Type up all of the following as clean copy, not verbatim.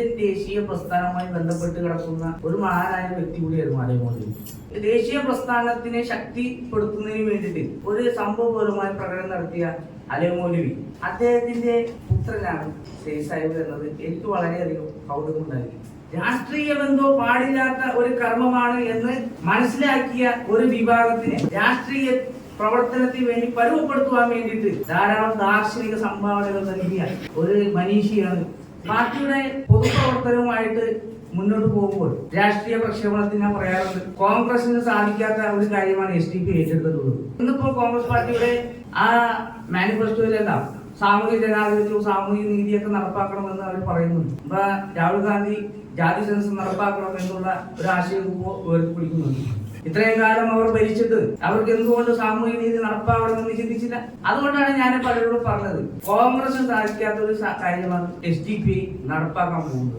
Indian ദേശീയ പ്രസ്ഥാനവുമായി ബന്ധപ്പെട്ട് കിടക്കുന്ന ഒരു മഹാനായ വ്യക്തി കൂടിയായിരുന്നു അലൈമൗലവി. ദേശീയ പ്രസ്ഥാനത്തിനെ ശക്തിപ്പെടുത്തുന്നതിന് വേണ്ടിയിട്ട് ഒരു സംഭവപരമായ പ്രകടനം നടത്തിയ അലൈമൗലവി, അദ്ദേഹത്തിന്റെ പുത്രനാണ് സയ്യിദ് സാഹിബ് എന്നത് എനിക്ക് വളരെയധികം കൗതുകമുണ്ടായി. രാഷ്ട്രീയ ബന്ധവും പാടില്ലാത്ത ഒരു കർമ്മമാണ് എന്ന് മനസ്സിലാക്കിയ ഒരു വിഭാഗത്തിന് രാഷ്ട്രീയ പ്രവർത്തനത്തിന് വേണ്ടി പരുവപ്പെടുത്തുവാൻ വേണ്ടിയിട്ട് ധാരാളം ദാർശനിക സംഭാവനകൾ നൽകിയ ഒരു മനീഷിയാണ്. പാർട്ടിയുടെ പൊതുപ്രവർത്തനവുമായിട്ട് മുന്നോട്ട് പോകുമ്പോൾ രാഷ്ട്രീയ പ്രക്ഷേപണത്തിന് ഞാൻ പറയാറുണ്ട്, കോൺഗ്രസിന് സാധിക്കാത്ത ഒരു കാര്യമാണ് SDP ഏറ്റെടുത്തിട്ടുള്ളത്. ഇന്നിപ്പോ കോൺഗ്രസ് പാർട്ടിയുടെ ആ മാനിഫെസ്റ്റോയിലെല്ലാം സാമൂഹിക ജനാധിപത്യവും സാമൂഹിക നീതിയൊക്കെ നടപ്പാക്കണമെന്ന് അവർ പറയുന്നുണ്ട്. ഇപ്പൊ രാഹുൽ ഗാന്ധി ജാതി സെൻസസ് നടപ്പാക്കണം എന്നുള്ള ഒരു ആശയം ഉയർത്തിപ്പിടിക്കുന്നുണ്ട്. ഇത്രയും കാലം അവർ ഭരിച്ചിട്ട് അവർക്ക് എന്തുകൊണ്ട് സാമൂഹിക നീതി നടപ്പാവണമെന്ന് ചിന്തിച്ചില്ല. അതുകൊണ്ടാണ് ഞാൻ പലരോടും പറഞ്ഞത്, കോൺഗ്രസ് സാധിക്കാത്ത ഒരു കാര്യമാണ് SDP നടപ്പാക്കാൻ പോകുന്നത്.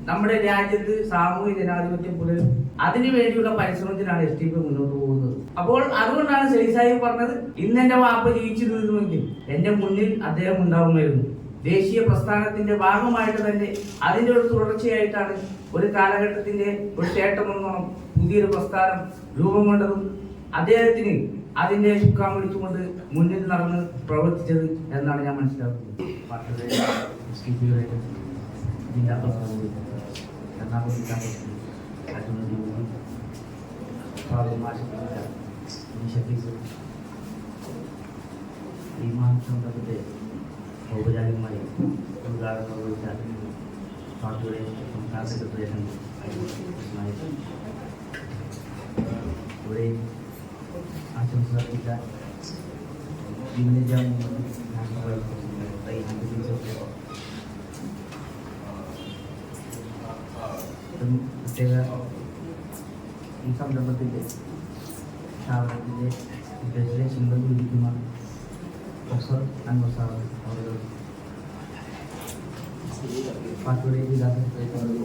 നമ്മുടെ രാജ്യത്ത് സാമൂഹിക ജനാധിപത്യം പുലരും, അതിനു വേണ്ടിയുള്ള പരിശ്രമത്തിലാണ് SDP മുന്നോട്ട് പോകുന്നത്. അപ്പോൾ അതുകൊണ്ടാണ് സയ്യിദ് സാഹിബ് പറഞ്ഞത്, ഇന്നെന്റെ വാപ്പ ജീവിച്ചിരുന്നുവെങ്കിൽ എന്റെ മുന്നിൽ അദ്ദേഹം ഉണ്ടാവുമായിരുന്നു. ദേശീയ പ്രസ്ഥാനത്തിന്റെ ഭാഗമായിട്ട് തന്നെ അതിന്റെ ഒരു തുടർച്ചയായിട്ടാണ് ഒരു കാലഘട്ടത്തിന്റെ ഒരു ചേട്ടമെന്നോണം പുതിയൊരു പ്രസ്ഥാനം രൂപം കൊണ്ടതും അദ്ദേഹത്തിന് അതിന്റെ ചുക്കാൻ പിടിച്ചുകൊണ്ട് മുന്നിൽ നടന്ന് പ്രവർത്തിച്ചത് എന്നാണ് ഞാൻ മനസ്സിലാക്കുന്നത്. ഔപചാരികമായി ഉദ്ഘാടനം നിർവഹിച്ച പാർട്ടിയുടെ സംസ്ഥാന സെക്രട്ടറി ഇവിടെ ആശംസ അർപ്പിച്ച പ്രത്യേക ഈ സംരംഭത്തിൻ്റെ സ്ഥാപനത്തിൻ്റെ വിദേശ ചിന്തകൾ ഇരിക്കുന്ന പ്രൊഫസർ അൻവർ സാർ അവരുടെ പാർട്ടിയുടെ ജില്ലാ സെക്രട്ടറി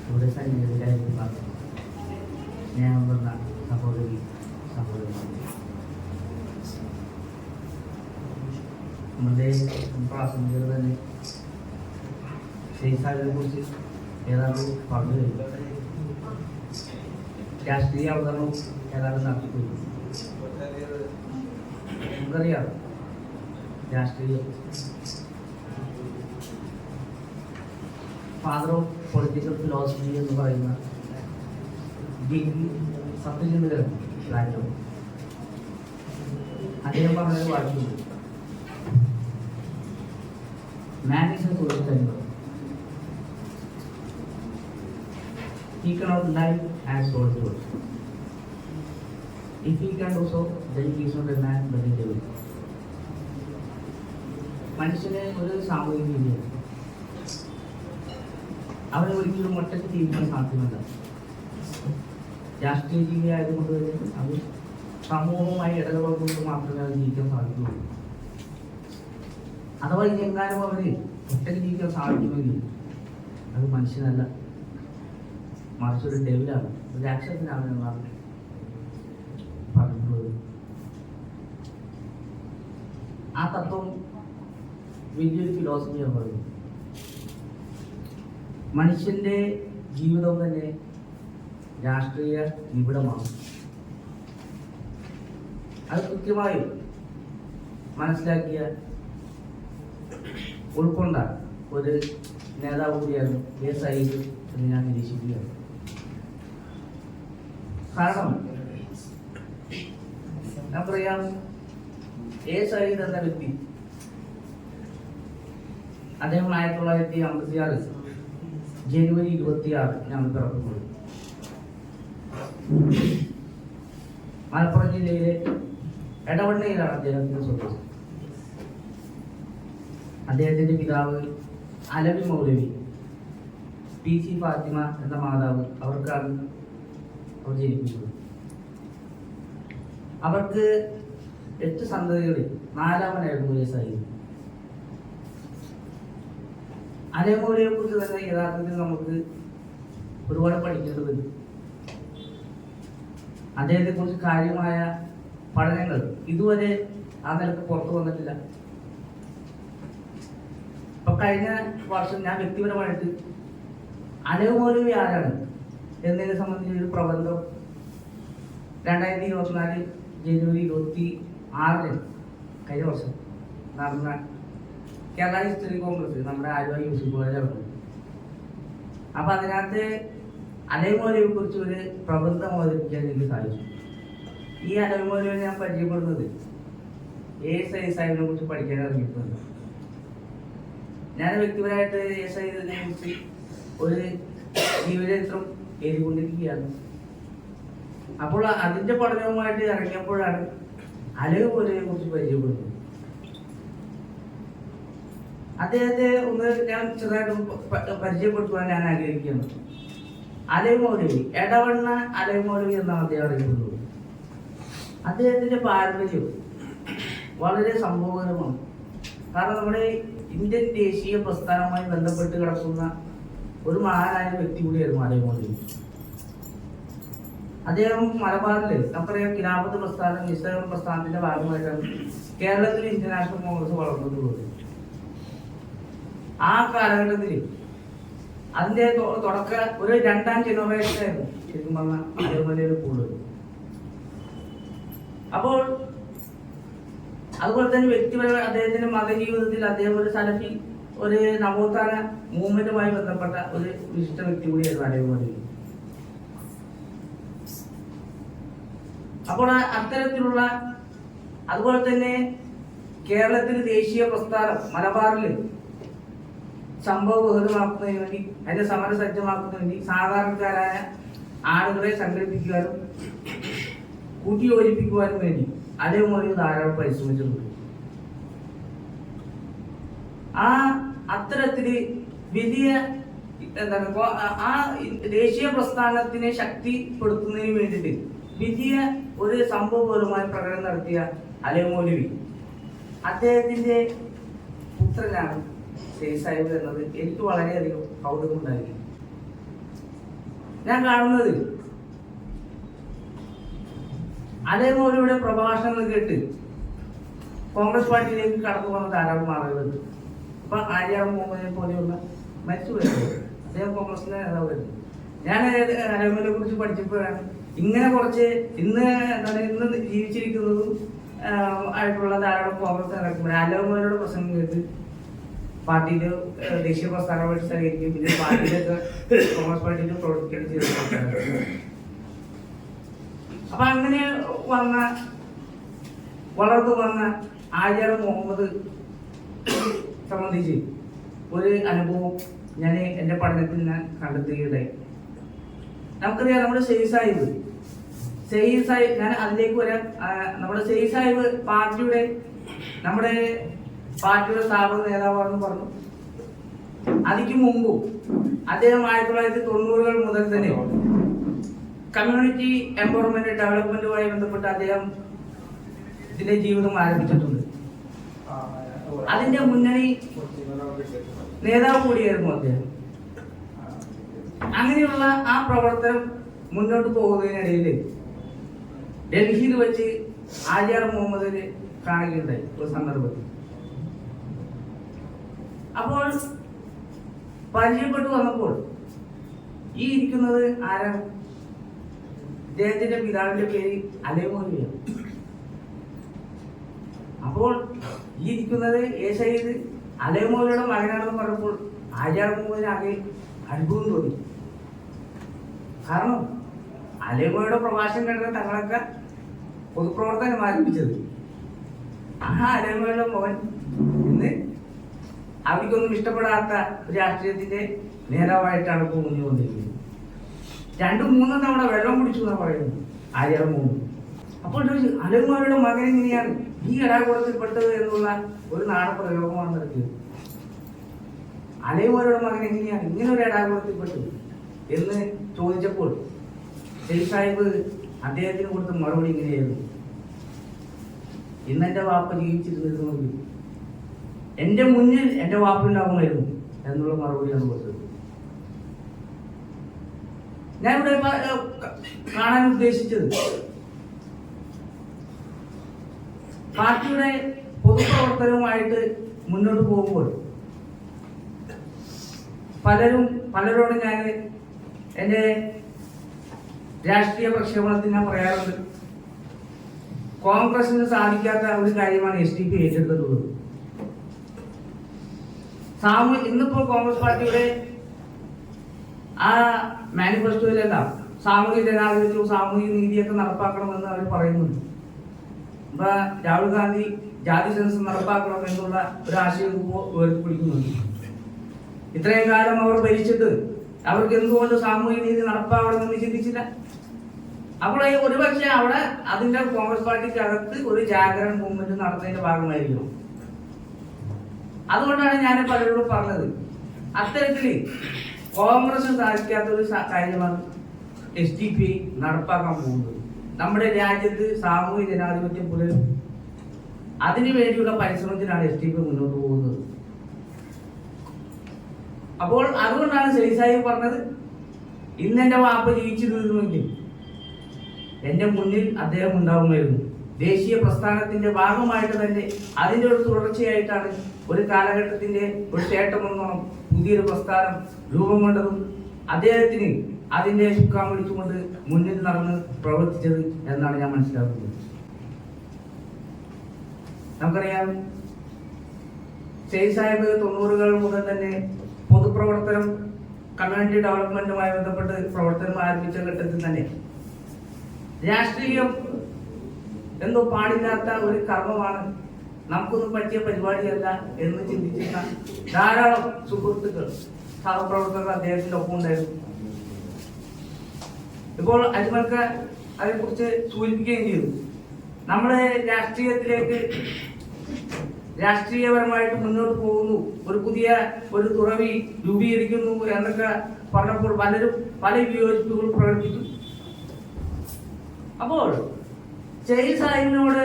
ഇവിടെ സൈനികരായിരിക്കുന്ന സ്നേഹം പറഞ്ഞ സഹോദരി സഹോദരന്മാർ, നമ്മുടെ പ്രാസംഗികർ തന്നെ സയ്യിദ് സാഹിബിനെ കുറിച്ച് ഏതാണ്ട് പറഞ്ഞു കഴിഞ്ഞു. രാഷ്ട്രീയ അവതരണം ഏതാണ്ട് നടത്തിക്കൊടുക്കും. നമുക്കറിയാം, രാഷ്ട്രീയ ഫാദർ ഓഫ് പൊളിറ്റിക്കൽ ഫിലോസഫി എന്ന് പറയുന്ന സത്യചന്ദ്രൻ പ്ലാറ്റോ, അദ്ദേഹം പറഞ്ഞൊരു വാക്യമുണ്ട്, man is a social animal. He cannot live as soul to us. If he can do so, then he is not a man but a devil. മനുഷ്യനെ ഒരു സാമൂഹിക ജീവിയാണ്. അവനെ ഒരിക്കലും ഒറ്റയ്ക്ക് ജീവിക്കാൻ സാധ്യമല്ല. രാഷ്ട്രീയ ജീവി ആയതുകൊണ്ട് തന്നെ അത് സമൂഹവുമായി ഇടപെടുന്നത് മാത്രമേ അത് ജീവിക്കാൻ സാധിക്കുകയുള്ളൂ. അഥവാ ഇനി എങ്ങാനും അവന് ഒറ്റയ്ക്ക് ജീവിക്കാൻ സാധിക്കുമെങ്കിൽ അത് മനുഷ്യനല്ല, മറിച്ചൊരു ഡെവിലാണ്, ഒരു രാക്ഷസനാണ് എന്നാണ് പറഞ്ഞിട്ടുള്ളത്. ആ തത്വം വലിയൊരു ഫിലോസഫിയാണ് പറയുന്നത്. മനുഷ്യന്റെ ജീവിതം തന്നെ രാഷ്ട്രീയ നിബിഡമാണ്. അത് കൃത്യമായും മനസ്സിലാക്കിയ ഉൾക്കൊണ്ട ഒരു നേതാവ് കൂടിയായിരുന്നു സയ്യിദ് എന്ന് ഞാൻ നിരീക്ഷിക്കുകയാണ്. കാരണം ഞാൻ പറയാം, സയ്യിദ് എന്ന വ്യക്തി അദ്ദേഹം 1956 ജനുവരി 26 ഞങ്ങൾ പിറക്കുന്നത് മലപ്പുറം ജില്ലയിലെ എടവണ്ണയിലാണ് അദ്ദേഹത്തിന്റെ സ്വത്ത്. അദ്ദേഹത്തിന്റെ പിതാവ് അലവി മൗലവി, PC ഫാത്തിമ എന്ന മാതാവ്, അവർക്കാണ് അവർ ജനിക്കുന്നത്. അവർക്ക് 8 സന്തതികളിൽ 4-മനായിരുന്നു സയ്യിദ്. അലൈമൗലവിയെ കുറിച്ച് തന്നെ യഥാർത്ഥത്തിൽ നമുക്ക് ഒരുപാട് പഠിക്കേണ്ടതുണ്ട്. അദ്ദേഹത്തെ കുറിച്ച് കാര്യമായ പഠനങ്ങൾ ഇതുവരെ ആ നിലക്ക് പുറത്തു വന്നിട്ടില്ല. ഇപ്പൊ കഴിഞ്ഞ വർഷം ഞാൻ വ്യക്തിപരമായിട്ട് അലവുമൗലവി ആരാണ് എന്നതിനെ സംബന്ധിച്ച് ഒരു പ്രബന്ധം 2024 ജനുവരി 26 കഴിഞ്ഞ വർഷം നടന്ന കേരള ഹിസ്റ്ററി കോൺഗ്രസ് നമ്മുടെ ആലുവ യൂസഫ് കോളേജ് നടന്നു. അപ്പൊ അതിനകത്ത് അലവുമൗലവിയെ കുറിച്ച് ഒരു പ്രബന്ധം അവതരിപ്പിക്കാൻ എനിക്ക് സാധിച്ചു. ഈ അലവുമൗലവിയെ ഞാൻ പരിചയപ്പെടുന്നത് ASI സാഹിബിനെ കുറിച്ച് പഠിക്കാൻ ഇറങ്ങിയിട്ടുണ്ട്. ഞാൻ വ്യക്തിപരമായിട്ട് ASI കുറിച്ച് ഒരു ജീവചരിത്രം എഴുതിക്കൊണ്ടിരിക്കുകയാണ്. അപ്പോൾ അതിന്റെ പഠനവുമായിട്ട് ഇറങ്ങിയപ്പോഴാണ് അലവുമൗലവിയെ കുറിച്ച് പരിചയപ്പെടുന്നത്. അദ്ദേഹത്തെ ഒന്ന് ഞാൻ ചെറുതായിട്ട് പരിചയപ്പെടുത്തുവാൻ ഞാൻ ആഗ്രഹിക്കുകയാണ്. അലവുമൗലവി എടവണ്ണ അലവുമൗലവി എന്നാണ് അദ്ദേഹം അറിയപ്പെടുന്നത്. അദ്ദേഹത്തിന്റെ പാരമ്പര്യം വളരെ സംഭവകരമാണ്. കാരണം നമ്മുടെ ഇന്ത്യൻ ദേശീയ പ്രസ്ഥാനവുമായി ബന്ധപ്പെട്ട് കിടക്കുന്ന ഒരു മഹാനായ വ്യക്തി കൂടിയായിരുന്നു അലവുമൗലവി. അദ്ദേഹം മലബാറില് നമുക്കറിയാം ഖിലാഫത്ത് പ്രസ്ഥാനം നിസ്സഹകരണ പ്രസ്ഥാനത്തിന്റെ ഭാഗമായിട്ടാണ് കേരളത്തിൽ ഇന്ത്യൻ നാഷണൽ കോൺഗ്രസ് വളർന്നതുള്ളത്. ആ കാലഘട്ടത്തിൽ അതിന്റെ തുടക്ക ഒരു 2ാം ജനറേഷൻ ആയിരുന്നു ശരിക്കും പറഞ്ഞ അലവുമൗലവിയുടെ കൂടുതൽ. അപ്പോൾ അതുപോലെ തന്നെ വ്യക്തിപരമായ അദ്ദേഹത്തിന്റെ മതജീവിതത്തിൽ അദ്ദേഹം ഒരു സലഫി ഒരു നവോത്ഥാന മൂവ്മെന്റുമായി ബന്ധപ്പെട്ട ഒരു വിശിഷ്ട വ്യക്തി കൂടിയായിരുന്നു അലവുമൗലവി. അപ്പോൾ അത്തരത്തിലുള്ള അതുപോലെ തന്നെ കേരളത്തിൽ ദേശീയ പ്രസ്ഥാനം മലബാറിൽ സംഭവബഹുലമാക്കുന്നതിന് വേണ്ടി അതിന്റെ സമരസജ്ജമാക്കുന്നതിന് വേണ്ടി സാധാരണക്കാരായ ആളുകളെ സംഘടിപ്പിക്കുവാനും കൂട്ടിയോജിപ്പിക്കുവാനും വേണ്ടി അലവുമൗലവി ധാരാളം പരിശ്രമിച്ചിട്ടുണ്ട്. ആ അത്തരത്തില് വലിയ എന്താണ് ആ ദേശീയ പ്രസ്ഥാനത്തിനെ ശക്തിപ്പെടുത്തുന്നതിന് വേണ്ടിയിട്ട് വലിയ ഒരു സംഭവപരമായ പ്രകടനം നടത്തിയ അലവുമൗലവി അദ്ദേഹത്തിന്റെ പുത്രനാണ് സയ്യിദ് സാഹിബ് എന്നത് എനിക്ക് വളരെയധികം കൗതുകമുണ്ടായി. ഞാൻ കാണുന്നത് അലവുമൗലവിയുടെ പ്രഭാഷണങ്ങൾ കേട്ട് കോൺഗ്രസ് പാർട്ടിയിലേക്ക് കടന്നു വന്ന ധാരാളം ആളുകളുണ്ട്. ഇപ്പൊ ആര്യാർ മുഹമ്മദിനെ പോലെയുള്ള മരിച്ചുപോയത് അദ്ദേഹം കോൺഗ്രസിന്റെ നേതാവായിരുന്നു. ഞാൻ അലവുമൗലവിയെ കുറിച്ച് പഠിച്ചപ്പോഴാണ് ഇങ്ങനെ കുറച്ച് ഇന്ന് ജീവിച്ചിരിക്കുന്നതും ആയിട്ടുള്ള ധാരാളം കോൺഗ്രസ് നടക്കുമ്പോൾ അലവുമൗലവിയുടെ പ്രസംഗം കേട്ട് പാർട്ടിയില് ദേശീയ പ്രസ്ഥാനമായിട്ട് സഹകരിക്കും, പിന്നെ പാർട്ടിയിലൊക്കെ കോൺഗ്രസ് പാർട്ടിയിൽ പ്രവർത്തിക്കുകയാണ് ചെയ്തത്. അപ്പൊ അങ്ങനെ വളർന്നു വന്ന ആര്യാർ മുഹമ്മദ് സംബന്ധിച്ച് ഒരു അനുഭവം ഞാൻ എന്റെ പഠനത്തിൽ ഞാൻ കണ്ടെത്തുകയുണ്ടായി. നമുക്കറിയാം നമ്മുടെ സയ്യിദ് സാഹിബ് ഞാൻ അതിലേക്ക് വരാം. നമ്മുടെ സയ്യിദ് സാഹിബ് നമ്മുടെ പാർട്ടിയുടെ സ്ഥാപക നേതാവാണെന്ന് പറഞ്ഞു. അതിക്ക് മുമ്പ് അദ്ദേഹം 1990-കൾ മുതൽ തന്നെ കമ്മ്യൂണിറ്റി എംപവർമെന്റ് ഡെവലപ്മെന്റുമായി ബന്ധപ്പെട്ട് അദ്ദേഹം ഇതിന്റെ ജീവിതം ആരംഭിച്ചിട്ടുണ്ട്. അതിന്റെ മുന്നണി നേതാവ് കൂടിയായിരുന്നു അദ്ദേഹം. അങ്ങനെയുള്ള ആ പ്രവർത്തനം മുന്നോട്ട് പോകുന്നതിനിടയിൽ ഡൽഹിയിൽ വെച്ച് ആര്യാർ മുഹമ്മദിനെ കാണുകയുണ്ടായി ഒരു സന്ദർഭത്തിൽ. അപ്പോൾ പരിചയപ്പെട്ടു വന്നപ്പോൾ ഈ ഇരിക്കുന്നത് ആരാണ്? ഇദ്ദേഹത്തിന്റെ പിതാവിന്റെ പേര് അലവുമൗലവിയാണ്. അപ്പോൾ ഈ ഇരിക്കുന്നത് സയ്യിദ് അലവുമൗലവിയുടെ മകനാണെന്ന് പറഞ്ഞപ്പോൾ ആര്യാർ മുഹമ്മദിന് ആകെ അത്ഭുതം തോന്നി. കാരണം അലവുമൗലവിയുടെ പ്രഭാഷണം കണ്ട തങ്ങളൊക്കെ പൊതുപ്രവർത്തനം ആരംഭിച്ചത് ആ അലവുമൗലവിയുടെ മകൻ ഇന്ന് അവർക്കൊന്നും ഇഷ്ടപ്പെടാത്ത രാഷ്ട്രീയത്തിന്റെ നേതാവായിട്ടാണ് ഇപ്പോൾ മുന്നിൽ വന്നിരിക്കുന്നത്. 2-3 തവണ വെള്ളം കുടിച്ചു എന്നാണ് പറയുന്നത് ആര്യാർ മുഹമ്മദ്. അപ്പോൾ അലവുമൗലവിയുടെ മകൻ എങ്ങനെയാണ് ഈ എടാകുളത്തിൽപ്പെട്ടത് എന്നുള്ള ഒരു നാടൻ പ്രയോഗമാണ് നടത്തിയത്. അലവുമൗലവിയുടെ മകൻ എങ്ങനെയാണ് ഇങ്ങനെ ഒരു എടാകുളത്തിൽപ്പെട്ടത് എന്ന് ചോദിച്ചപ്പോൾ സയ്യിദ് സാഹിബ് അദ്ദേഹത്തിന് കൊടുത്ത മറുപടി ഇങ്ങനെയായിരുന്നു: ഇന്നെന്റെ വാപ്പ ജീവിച്ചിരുന്നിരുന്നെങ്കിൽ എന്റെ മുന്നിൽ എന്റെ വാപ്പുണ്ടാകുമായിരുന്നു എന്നുള്ള മറുപടിയാണ് കൊടുത്തത്. ഞാൻ ഇവിടെ കാണാൻ ഉദ്ദേശിച്ചത് പാർട്ടിയുടെ പൊതുപ്രവർത്തനവുമായിട്ട് മുന്നോട്ട് പോകുമ്പോൾ പലരോടും ഞാൻ എൻ്റെ രാഷ്ട്രീയ പ്രക്ഷേപണത്തിൽ ഞാൻ പറയാറുണ്ട്, കോൺഗ്രസിന് സാധിക്കാത്ത ഒരു കാര്യമാണ് SDP ഏറ്റെടുത്തിട്ടുള്ളത്. ഇന്നിപ്പോ കോൺഗ്രസ് പാർട്ടിയുടെ ആ മാനിഫെസ്റ്റോയിലെല്ലാം സാമൂഹിക ജനാധിപത്യവും സാമൂഹിക നീതിയൊക്കെ നടപ്പാക്കണമെന്ന് അവർ പറയുന്നുണ്ട്. അപ്പൊ രാഹുൽ ഗാന്ധി ജാതി സെൻസസ് നടപ്പാക്കണം എന്നുള്ള ഒരു ആശയം ഉയർത്തിപ്പിടിക്കുന്നുണ്ട്. ഇത്രയും കാലം അവർ ഭരിച്ചിട്ട് അവർക്ക് എന്തുകൊണ്ട് സാമൂഹിക നീതി നടപ്പാക്കണമെന്ന് ചിന്തിച്ചില്ല. അപ്പോൾ ഒരുപക്ഷെ അവിടെ അതിന്റെ കോൺഗ്രസ് പാർട്ടിക്കകത്ത് ഒരു ജാഗരൺ മൂവ്മെന്റ് നടന്നതിന്റെ ഭാഗമായിരിക്കും. അതുകൊണ്ടാണ് ഞാൻ പലരോടും പറഞ്ഞത്, അത്തരത്തിൽ കോൺഗ്രസ് സാധിക്കാത്ത ഒരു കാര്യമാണ് SDP നടപ്പാക്കാൻ പോകുന്നത്. നമ്മുടെ രാജ്യത്ത് സാമൂഹിക ജനാധിപത്യം പുലരും, അതിനു വേണ്ടിയുള്ള പരിശ്രമത്തിനാണ് SDP മുന്നോട്ട് പോകുന്നത്. അപ്പോൾ അതുകൊണ്ടാണ് സൈസായി പറഞ്ഞത്, ഇന്ന് എന്റെ വാപ്പ ജീവിച്ചിരുന്നുവെങ്കിൽ എന്റെ മുന്നിൽ അദ്ദേഹം ഉണ്ടാവുമായിരുന്നു. ദേശീയ പ്രസ്ഥാനത്തിന്റെ ഭാഗമായിട്ട് തന്നെ അതിന്റെ ഒരു തുടർച്ചയായിട്ടാണ് ഒരു കാലഘട്ടത്തിന്റെ ഒരു ചേട്ടമെന്നോണം പുതിയൊരു പ്രസ്ഥാനം രൂപം കൊണ്ടതും അദ്ദേഹത്തിന് അതിന്റെ ചുക്കാൻ പിടിച്ചുകൊണ്ട് മുന്നിൽ നടന്ന് പ്രവർത്തിച്ചത് എന്നാണ് ഞാൻ മനസ്സിലാക്കുന്നത്. നമുക്കറിയാം, ഷെയ്ഖ് സാഹിബ് 90-കൾ മുതൽ തന്നെ പൊതുപ്രവർത്തനം, കമ്മ്യൂണിറ്റി ഡെവലപ്മെന്റുമായി ബന്ധപ്പെട്ട് പ്രവർത്തനം ആരംഭിച്ച ഘട്ടത്തിൽ തന്നെ രാഷ്ട്രീയം എന്തോ പാടില്ലാത്ത ഒരു കർമ്മമാണ്, നമുക്കൊന്നും പറ്റിയ പരിപാടിയല്ല എന്ന് ചിന്തിച്ചിരുന്ന ധാരാളം സുഹൃത്തുക്കൾ, സഹപ്രവർത്തകർ അദ്ദേഹത്തിന്റെ ഒപ്പം ഉണ്ടായിരുന്നു. ഇപ്പോൾ അജ്മൽക്ക അതിനെക്കുറിച്ച് സൂചിപ്പിക്കുകയും ചെയ്തു. നമ്മുടെ രാഷ്ട്രീയപരമായിട്ട് മുന്നോട്ട് പോകുന്നു, ഒരു പുതിയ ഒരു തുറവി രൂപീകരിക്കുന്നു എന്നൊക്കെ പറഞ്ഞപ്പോൾ പലരും പല വിയോജിപ്പുകൾ പ്രകടിപ്പിച്ചു. അപ്പോൾ ഷെയ്ഖ് സാഹിബിനോട്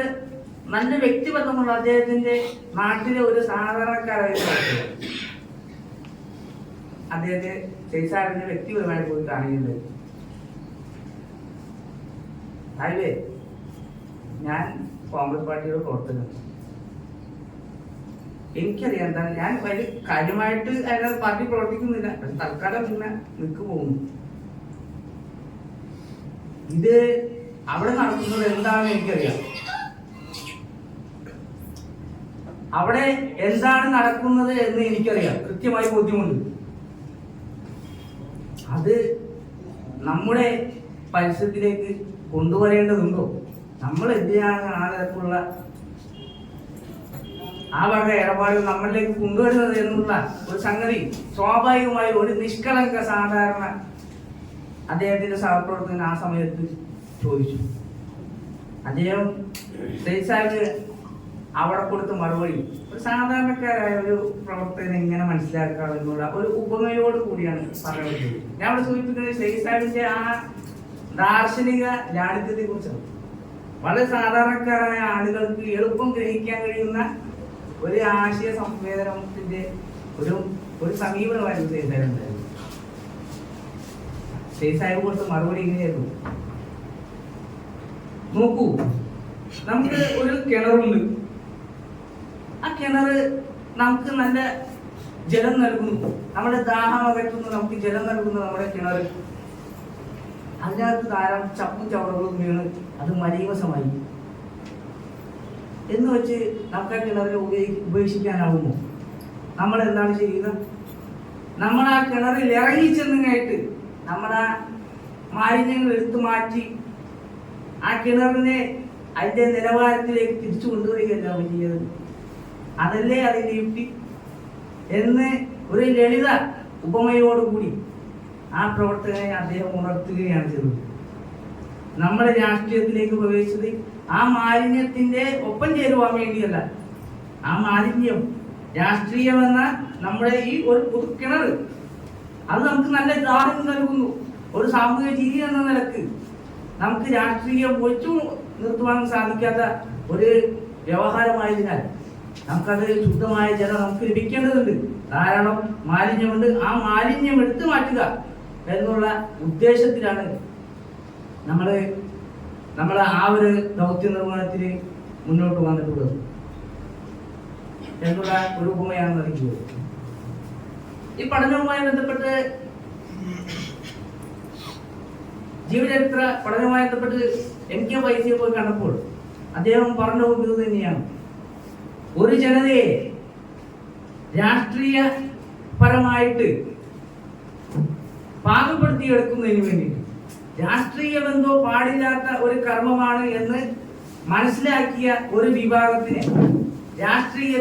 നല്ല വ്യക്തിബന്ധമുള്ള അദ്ദേഹത്തിന്റെ നാട്ടിലെ ഒരു സാധാരണക്കാരായിരുന്നു അദ്ദേഹത്തെ ഷെയ്ഖ് സാഹിബിനെ വ്യക്തിപരമായി പോയി കാണുന്നുണ്ട്. സാഹിബേ, ഞാൻ കോൺഗ്രസ് പാർട്ടിയുടെ പ്രവർത്തകനാണ്, എനിക്കറിയാം എന്താണ്, ഞാൻ വലിയ കാര്യമായിട്ട് അതിനകത്ത് പാർട്ടി പ്രവർത്തിക്കുന്നില്ല, പക്ഷെ തൽക്കാലം ഇങ്ങനെ നിൽക്കു പോകുന്നു. ഇത് അവിടെ നടക്കുന്നത് എന്താണെന്ന് എനിക്കറിയാം, അവിടെ എന്താണ് നടക്കുന്നത് എന്ന് എനിക്കറിയാം, കൃത്യമായി ബോധ്യമുണ്ട്. അത് നമ്മുടെ പരിസരത്തിലേക്ക് കൊണ്ടുവരേണ്ടതുണ്ടോ? നമ്മൾ എന്തിനാണ് ആ തരത്തിലുള്ള ആ വക ഇടപാടുകൾ നമ്മളിലേക്ക് കൊണ്ടുവരുന്നത് എന്നുള്ള ഒരു സംഗതി സ്വാഭാവികമായി ഒരു നിഷ്കളങ്ക സാധാരണ അദ്ദേഹത്തിന്റെ സഹപ്രവർത്തകൻ ആ സമയത്ത് ചോദിച്ചു. അദ്ദേഹം ഷെയ്ഖ് സാഹിബ് അവിടെ കൊടുത്ത മറുപടി ഒരു സാധാരണക്കാരായ ഒരു പ്രവർത്തകനെ എങ്ങനെ മനസ്സിലാക്കാം എന്നുള്ള ഒരു ഉപമയോട് കൂടിയാണ് പറയുന്നത്. ഞാൻ അവിടെ സൂചിപ്പിക്കുന്നത് ഷെയ്ഖ് സാഹിബിന്റെ ആ ദാർശനിക ലാളിത്യത്തെ കുറിച്ചാണ്. വളരെ സാധാരണക്കാരായ ആളുകൾക്ക് എളുപ്പം ഗ്രഹിക്കാൻ കഴിയുന്ന ഒരു ആശയ സംവേദനത്തിന്റെ ഒരു സമീപനമായിരുന്നു ഷെയ്ഖ് സാഹിബ് ഉണ്ടായിരുന്നു. ഷെയ്ഖ് സാഹിബ് കൊടുത്ത മറുപടി ഇങ്ങനെയായിരുന്നു, നോക്കൂ, നമുക്ക് ഒരു കിണറുണ്ട്, ആ കിണറ് നമുക്ക് നല്ല ജലം നൽകുന്നു, നമ്മുടെ ദാഹം അകറ്റുന്നു, നമുക്ക് ജലം നൽകുന്നു നമ്മുടെ കിണറ്. അതിനകത്ത് ധാരാളം ചപ്പും ചവറുകളും വീണ് അത് മലീമസമായി എന്ന് വെച്ച് നമുക്ക് ആ കിണറിനെ ഉപേക്ഷിക്കാനാവുമോ? നമ്മൾ എന്താണ് ചെയ്യുക? നമ്മൾ ആ കിണറിൽ ഇറങ്ങിച്ചെന്നായിട്ട് നമ്മളാ മാലിന്യങ്ങൾ എടുത്തു മാറ്റി ആ കിണറിനെ അതിന്റെ നിലവാരത്തിലേക്ക് തിരിച്ചു കൊണ്ടുവരികയല്ല ചെയ്യുന്നത്. അതല്ലേ അതിന്റെ യുക്തി എന്ന് ഒരു ലളിത ഉപമയോടുകൂടി ആ പ്രവർത്തകനെ അദ്ദേഹം ഉണർത്തുകയാണ് ചെയ്തത്. നമ്മുടെ രാഷ്ട്രീയത്തിലേക്ക് പ്രവേശിച്ചത് ആ മാലിന്യത്തിന്റെ ഒപ്പം ചേരുവാൻ വേണ്ടിയല്ല. ആ മാലിന്യം രാഷ്ട്രീയമെന്ന നമ്മുടെ ഈ ഒരു പൊതു കിണർ അത് നമുക്ക് നല്ല ദാഹം നൽകുന്നു. ഒരു സാമൂഹിക ജീവി എന്ന നിലക്ക് നമുക്ക് രാഷ്ട്രീയം ഒഴിച്ചു നിർത്തുവാൻ സാധിക്കാത്ത ഒരു വ്യവഹാരമായതിനാൽ നമുക്കത് ശുദ്ധമായ ജലം നമുക്ക് ലഭിക്കേണ്ടതുണ്ട്. ധാരാളം മാലിന്യമുണ്ട്, ആ മാലിന്യം എടുത്തു മാറ്റുക എന്നുള്ള ഉദ്ദേശത്തിലാണ് നമ്മൾ ആ ഒരു ദൗത്യ നിർവഹണത്തിന് മുന്നോട്ട് വന്നിട്ടുള്ളത് എന്നുള്ള ഒരു ഉപമയാണ് നൽകിയത്. ഈ പഠനവുമായി ബന്ധപ്പെട്ട് ജീവചരിത്ര പഠനവുമായി ബന്ധപ്പെട്ട് MK വൈസിയെ പോയി കണ്ടപ്പോൾ അദ്ദേഹം പറഞ്ഞു ഇത് തന്നെയാണ്. ഒരു ജനതയെ രാഷ്ട്രീയപരമായിട്ട് പാകപ്പെടുത്തിയെടുക്കുന്നതിന് വേണ്ടിയിട്ട് രാഷ്ട്രീയ ബന്ധോ പാടില്ലാത്ത ഒരു കർമ്മമാണ് എന്ന് മനസ്സിലാക്കിയ ഒരു വിഭാഗത്തിനെ രാഷ്ട്രീയ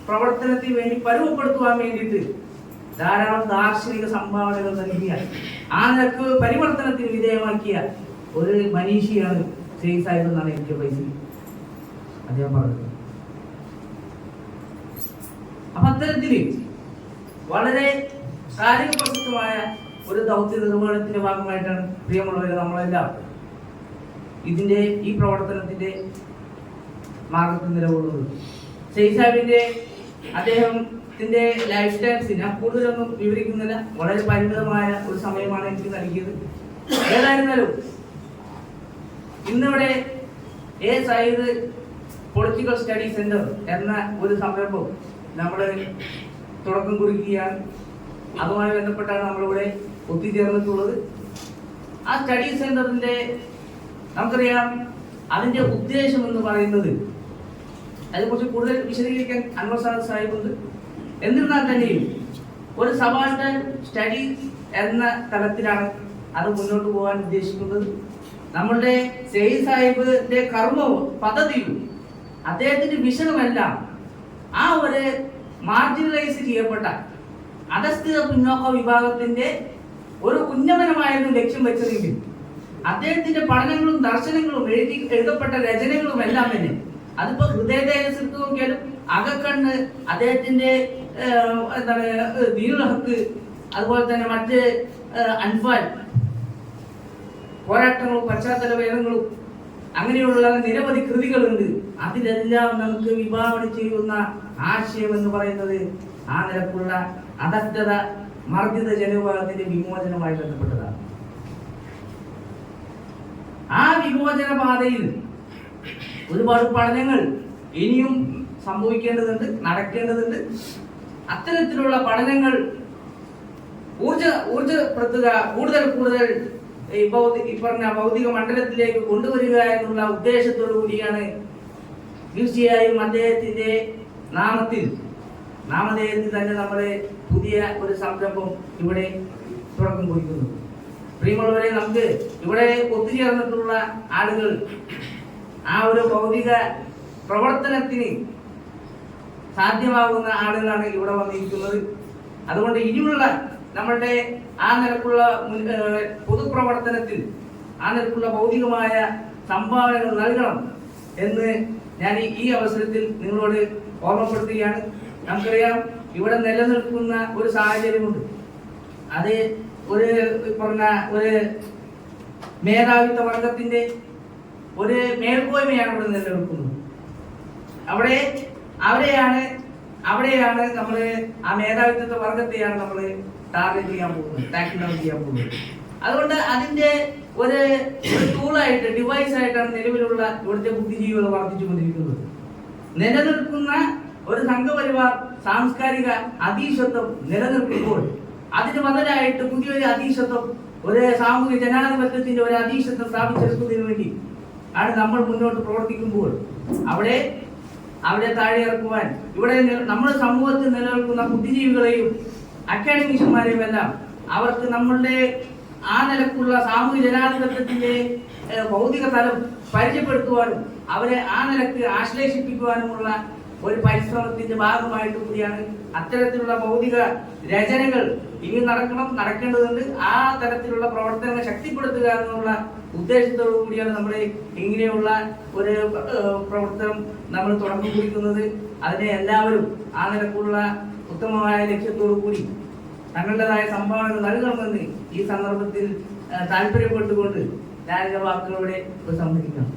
പ്രവർത്തനത്തിന് വേണ്ടി പരുവപ്പെടുത്തുവാൻ വേണ്ടിയിട്ട് ധാരാളം ദാർശനിക സംഭാവനകൾ നൽകിയ ആ നിലക്ക് പരിവർത്തനത്തിന് വിധേയമാക്കിയ ഒരു മനീഷിയാണ് ശ്രീ സാഹിബ് എന്നാണ് MK വൈസി അദ്ദേഹം പറഞ്ഞത്. അപ്പൊ അത്തരത്തില് വളരെ കാലിക പ്രസക്തമായ ഒരു ദൗത്യ നിർവഹണത്തിന്റെ ഭാഗമായിട്ടാണ് പ്രിയമുള്ളവരെ നമ്മളെല്ലാം ഈ പ്രവർത്തനത്തിന്റെ മാർഗത്തിൽ നിലകൊള്ളുന്നത്. ശ്രീ സാഹിബിന്റെ അദ്ദേഹത്തിന്റെ ലൈഫ് സ്റ്റൈൽസ് ഞാൻ കൂടുതലൊന്നും വിവരിക്കുന്നില്ല, വളരെ പരിമിതമായ ഒരു സമയമാണ് എനിക്ക് നൽകിയത്. ഏതായിരുന്നാലും ഇന്നിവിടെ സയ്യിദ് പൊളിറ്റിക്കൽ സ്റ്റഡി സെന്റർ എന്ന ഒരു സംരംഭം നമ്മൾ തുടക്കം കുറിക്കുകയാണ്. അതുമായി ബന്ധപ്പെട്ടാണ് നമ്മളിവിടെ ഒത്തുചേർന്നിട്ടുള്ളത്. ആ സ്റ്റഡി സെന്ററിന്റെ നമുക്കറിയാം അതിന്റെ ഉദ്ദേശം എന്ന് പറയുന്നത് അതിനെക്കുറിച്ച് കൂടുതൽ വിശദീകരിക്കാൻ അൻവർ സാഹിബുണ്ട്. എന്നിരുന്നാൽ തന്നെയും ഒരു സബാൾട്ടൻ സ്റ്റഡീസ് എന്ന തലത്തിലാണ് അത് മുന്നോട്ട് പോകാൻ ഉദ്ദേശിക്കുന്നത്. നമ്മളുടെ സയ്യിദ് സാഹിബിന്റെ കർമ്മവും പദ്ധതിയും അദ്ദേഹത്തിന്റെ വിഷനുമെല്ലാം ആ ഒരു മാർജിനലൈസ് ചെയ്യപ്പെട്ട അധസ്ഥിത പിന്നോക്ക വിഭാഗത്തിന്റെ ഒരു ഉന്നമനമായിരുന്നു ലക്ഷ്യം വെച്ചതെങ്കിൽ അദ്ദേഹത്തിന്റെ പഠനങ്ങളും ദർശനങ്ങളും എഴുതപ്പെട്ട രചനകളും എല്ലാം തന്നെ അതിപ്പോ ഹൃദയതേജസ് എടുത്തു നോക്കിയാലും അകക്കണ്ണ്, അദ്ദേഹത്തിന്റെ എന്താണ് ദീനുൽ ഹക്ക്, അതുപോലെ തന്നെ മറ്റ് അൻഫാൽ പോരാട്ടങ്ങളും പശ്ചാത്തല വേദങ്ങളും അങ്ങനെയുള്ള നിരവധി കൃതികളുണ്ട്. അതിലെല്ലാം നമുക്ക് വിഭാവന ചെയ്യുന്ന ആശയം എന്ന് പറയുന്നത് ആ നിലക്കുള്ള അധസ്ഥത മർദ്ദിത ജനവിഭാഗത്തിന്റെ വിമോചനവുമായി ബന്ധപ്പെട്ടതാണ്. ആ വിമോചന പാതയിൽ ഒരുപാട് പഠനങ്ങൾ ഇനിയും സംഭവിക്കേണ്ടതുണ്ട്, നടക്കേണ്ടതുണ്ട്. അത്തരത്തിലുള്ള പഠനങ്ങൾ ഊർജപ്പെടുത്തുക, കൂടുതൽ ഈ പറഞ്ഞ ഭൗതിക മണ്ഡലത്തിലേക്ക് കൊണ്ടുവരിക എന്നുള്ള ഉദ്ദേശത്തോടു കൂടിയാണ് തീർച്ചയായും അദ്ദേഹത്തിന്റെ നാമധേയത്തിൽ തന്നെ നമ്മളെ പുതിയ ഒരു സംരംഭം ഇവിടെ തുടക്കം കുറിക്കുന്നു. പ്രിയമുള്ളവരെ, നമുക്ക് ഇവിടെ ഒത്തുചേർന്നിട്ടുള്ള ആളുകൾ ആ ഒരു ഭൗതിക പ്രവർത്തനത്തിന് സാധ്യമാകുന്ന ആളുകളാണ് ഇവിടെ വന്നിരിക്കുന്നത്. അതുകൊണ്ട് ഇനിയുള്ള നമ്മളുടെ ആ നിലക്കുള്ള പൊതുപ്രവർത്തനത്തിൽ ആ നിലക്കുള്ള ഭൗതികമായ സംഭാവനകൾ നൽകണം എന്ന് ഞാൻ ഈ അവസരത്തിൽ നിങ്ങളോട് ഓർമ്മപ്പെടുത്തുകയാണ്. നമുക്കറിയാം ഇവിടെ നിലനിൽക്കുന്ന ഒരു സാഹചര്യമുണ്ട്. അത് ഒരു മേധാവിത്വ വർഗത്തിന്റെ ഒരു മേൽക്കോയ്മയാണ് ഇവിടെ നിലനിൽക്കുന്നത്. അവിടെയാണ് നമ്മൾ ആ മേധാവിത്വ വർഗത്തെയാണ് നമ്മൾ ടാർഗറ്റ് ചെയ്യാൻ പോകുന്നത്. അതുകൊണ്ട് അതിന്റെ ഒരു ടൂളായിട്ട് ഡിവൈസ് ആയിട്ടാണ് നിലവിലുള്ള ഇവിടുത്തെ ബുദ്ധിജീവികൾ വർദ്ധിച്ചുകൊണ്ടിരിക്കുന്നത്. നിലനിൽക്കുന്ന ഒരു സംഘപരിവാർ സാംസ്കാരിക അധീശത്വം നിലനിൽക്കുമ്പോൾ അതിന് ബദലായിട്ട് പുതിയൊരു അധീശത്വം, ഒരു സാമൂഹിക ജനാധിപത്യത്തിന്റെ ഒരു അധീശത്വം സ്ഥാപിച്ചെടുക്കുന്നതിന് വേണ്ടി ആണ് നമ്മൾ മുന്നോട്ട് പ്രവർത്തിക്കുമ്പോൾ അവിടെ താഴെ ഇറക്കുവാൻ ഇവിടെ നമ്മുടെ സമൂഹത്തിൽ നിലനിൽക്കുന്ന ബുദ്ധിജീവികളെയും അക്കാഡമിഷ്യന്മാരെയും എല്ലാം അവർക്ക് നമ്മളുടെ ആ നിലക്കുള്ള സാമൂഹിക ജനാധിപത്യത്തിന്റെ ഭൗതിക തലം പരിചയപ്പെടുത്തുവാനും അവരെ ആ നിലക്ക് ആശ്ലേഷിപ്പിക്കുവാനുമുള്ള ഒരു പരിശ്രമത്തിന്റെ ഭാഗമായിട്ട് കൂടിയാണ് അത്തരത്തിലുള്ള ഭൗതിക രചനകൾ ഇനി നടക്കേണ്ടതുണ്ട്. ആ തരത്തിലുള്ള പ്രവർത്തനങ്ങൾ ശക്തിപ്പെടുത്തുക എന്നുള്ള ഉദ്ദേശത്തോടു കൂടിയാണ് നമ്മൾ ഇങ്ങനെയുള്ള ഒരു പ്രവർത്തനം നമ്മൾ തുടങ്ങി കുറിക്കുന്നത്. അതിനെ എല്ലാവരും ആ നിലക്കുള്ള ഉത്തമമായ ലക്ഷ്യത്തോടു കൂടി തങ്ങളുടേതായ സംഭാവനകൾ നൽകണമെന്ന് ഈ സന്ദർഭത്തിൽ താല്പര്യപ്പെട്ടുകൊണ്ട് ഞാൻ എന്റെ വാക്കുകളോടെ സംബന്ധിക്കണം.